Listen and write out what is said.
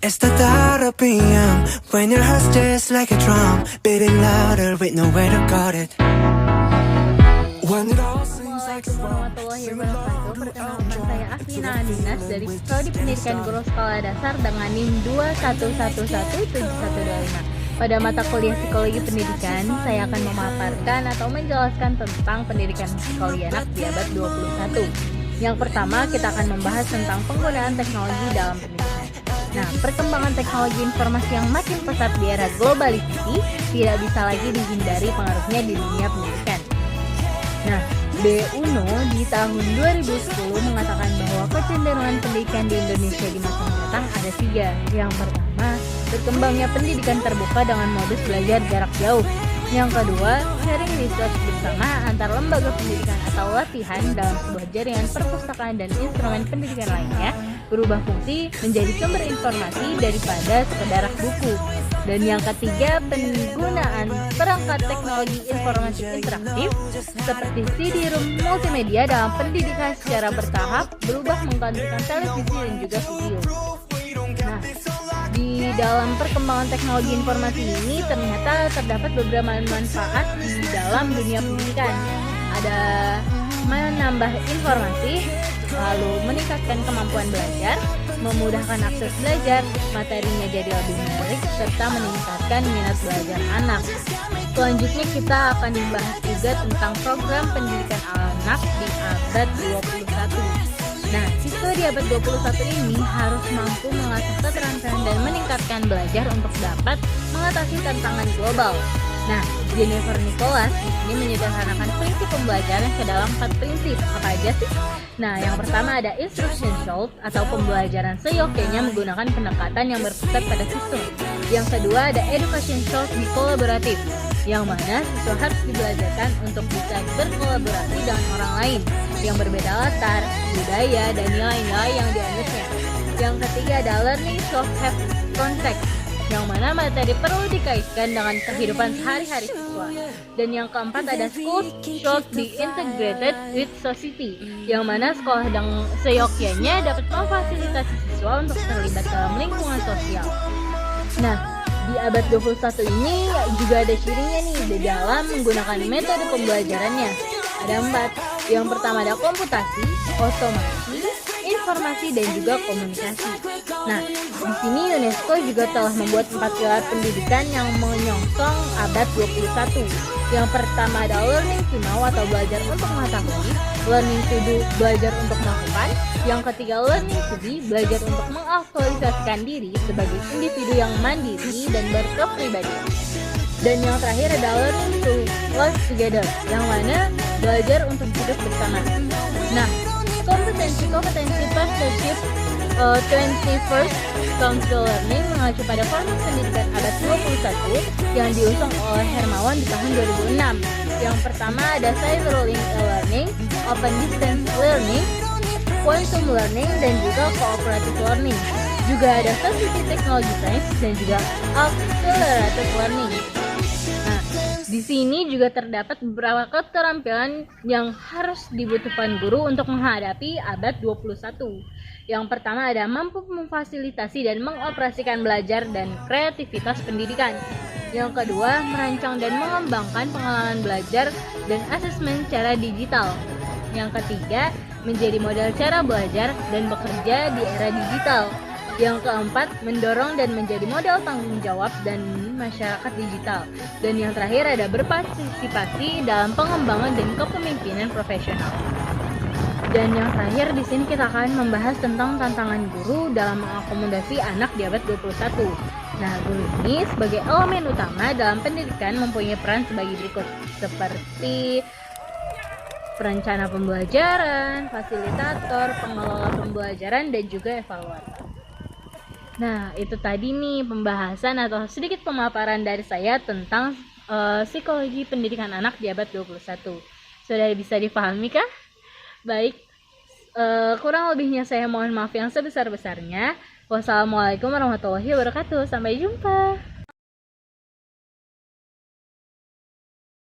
It's the thought of being when your heart's just like a drum, beating louder with nowhere to guard it. When it all seems like Warahmatullahi wabarakatuh. Perkenalkan saya Afina Adinas dari Prodi Pendidikan Guru Sekolah Dasar dengan NIM 21117125. Pada mata kuliah Psikologi Pendidikan, saya akan memaparkan atau menjelaskan tentang pendidikan psikologi anak di abad 21. Yang pertama, kita akan membahas tentang penggunaan teknologi dalam pendidikan. Nah, perkembangan teknologi informasi yang makin pesat di era globalisasi tidak bisa lagi dihindari pengaruhnya di dunia pendidikan. Nah, B. Uno di tahun 2010 mengatakan bahwa kecenderungan pendidikan di Indonesia di masa mendatang ada 3. Yang pertama, berkembangnya pendidikan terbuka dengan modus belajar jarak jauh. Yang kedua, sharing research bersama antar lembaga pendidikan atau latihan dalam sebuah jaringan perpustakaan dan instrumen pendidikan lainnya berubah fungsi menjadi sumber informasi daripada sekedar buku. Dan yang ketiga, penggunaan perangkat teknologi informasi interaktif seperti CD-ROM multimedia dalam pendidikan secara bertahap berubah menggantikan televisi dan juga video. Nah, di dalam perkembangan teknologi informasi ini ternyata terdapat beberapa manfaat di dalam dunia pendidikan. Ada menambah informasi, lalu meningkatkan kemampuan belajar, memudahkan akses belajar, materinya jadi lebih menarik, serta meningkatkan minat belajar anak. Selanjutnya kita akan membahas juga tentang program pendidikan anak di abad 21. Nah, siswa di abad 21 ini harus mampu mengasah keterampilan dan meningkatkan belajar untuk dapat mengatasi tantangan global. Nah, Jennifer Nicholas di sini menyederhanakan prinsip pembelajaran ke dalam 4 prinsip. Apa aja sih? Nah, yang pertama ada instruction short atau pembelajaran seyogyanya menggunakan pendekatan yang berpusat pada sistem. Yang kedua ada education short di kolaboratif, yang mana siswa harus dibelajarkan untuk bisa berkolaborasi dengan orang lain yang berbeda latar, budaya, dan nilai-nilai yang dianutnya. Yang ketiga ada learning short have context, yang mana materi perlu dikaitkan dengan kehidupan sehari-hari siswa. Dan yang keempat ada school short be integrated with society, yang mana sekolah yang seyogyanya dapat memfasilitasi siswa untuk terlibat dalam lingkungan sosial. Nah, di abad 21 ini juga ada cirinya nih di dalam menggunakan metode pembelajarannya. Ada 4. Yang pertama ada komputasi, otomasi, informasi, dan juga komunikasi. Nah, di sini UNESCO juga telah membuat 4 pilar pendidikan yang menyongsong abad 21. Yang pertama ada learning to know atau belajar untuk mengetahui, learning to do, belajar untuk melakukan. Yang ketiga learning to be, belajar untuk mengaktualisasikan diri sebagai individu yang mandiri dan berkepribadian. Dan yang terakhir ada learning to live together, yang mana belajar untuk hidup bersama. Nah, kompetensi partnership 21st Council Learning mengacu pada format pendidikan abad 21 yang diusung oleh Hermawan di tahun 2006. Yang pertama ada Cyber-Link Learning, Open Distance Learning, Quantum Learning, dan juga Cooperative Learning. Juga ada Society Technology Science dan juga Accelerated Learning. Nah, di sini juga terdapat beberapa keterampilan yang harus dibutuhkan guru untuk menghadapi abad 21. Yang pertama ada mampu memfasilitasi dan mengoperasikan belajar dan kreativitas pendidikan. Yang kedua, merancang dan mengembangkan pengalaman belajar dan asesmen secara digital. Yang ketiga, menjadi model cara belajar dan bekerja di era digital. Yang keempat, mendorong dan menjadi model tanggung jawab dan masyarakat digital. Dan yang terakhir ada berpartisipasi dalam pengembangan dan kepemimpinan profesional. Dan yang terakhir di sini kita akan membahas tentang tantangan guru dalam mengakomodasi anak di abad 21. Nah, guru ini sebagai elemen utama dalam pendidikan mempunyai peran sebagai berikut, seperti perencana pembelajaran, fasilitator, pengelola pembelajaran, dan juga evaluator. Nah, itu tadi nih pembahasan atau sedikit pemaparan dari saya tentang psikologi pendidikan anak di abad 21. Sudah bisa dipahami kah? Baik, kurang lebihnya saya mohon maaf yang sebesar-besarnya. Wassalamualaikum warahmatullahi wabarakatuh. Sampai jumpa.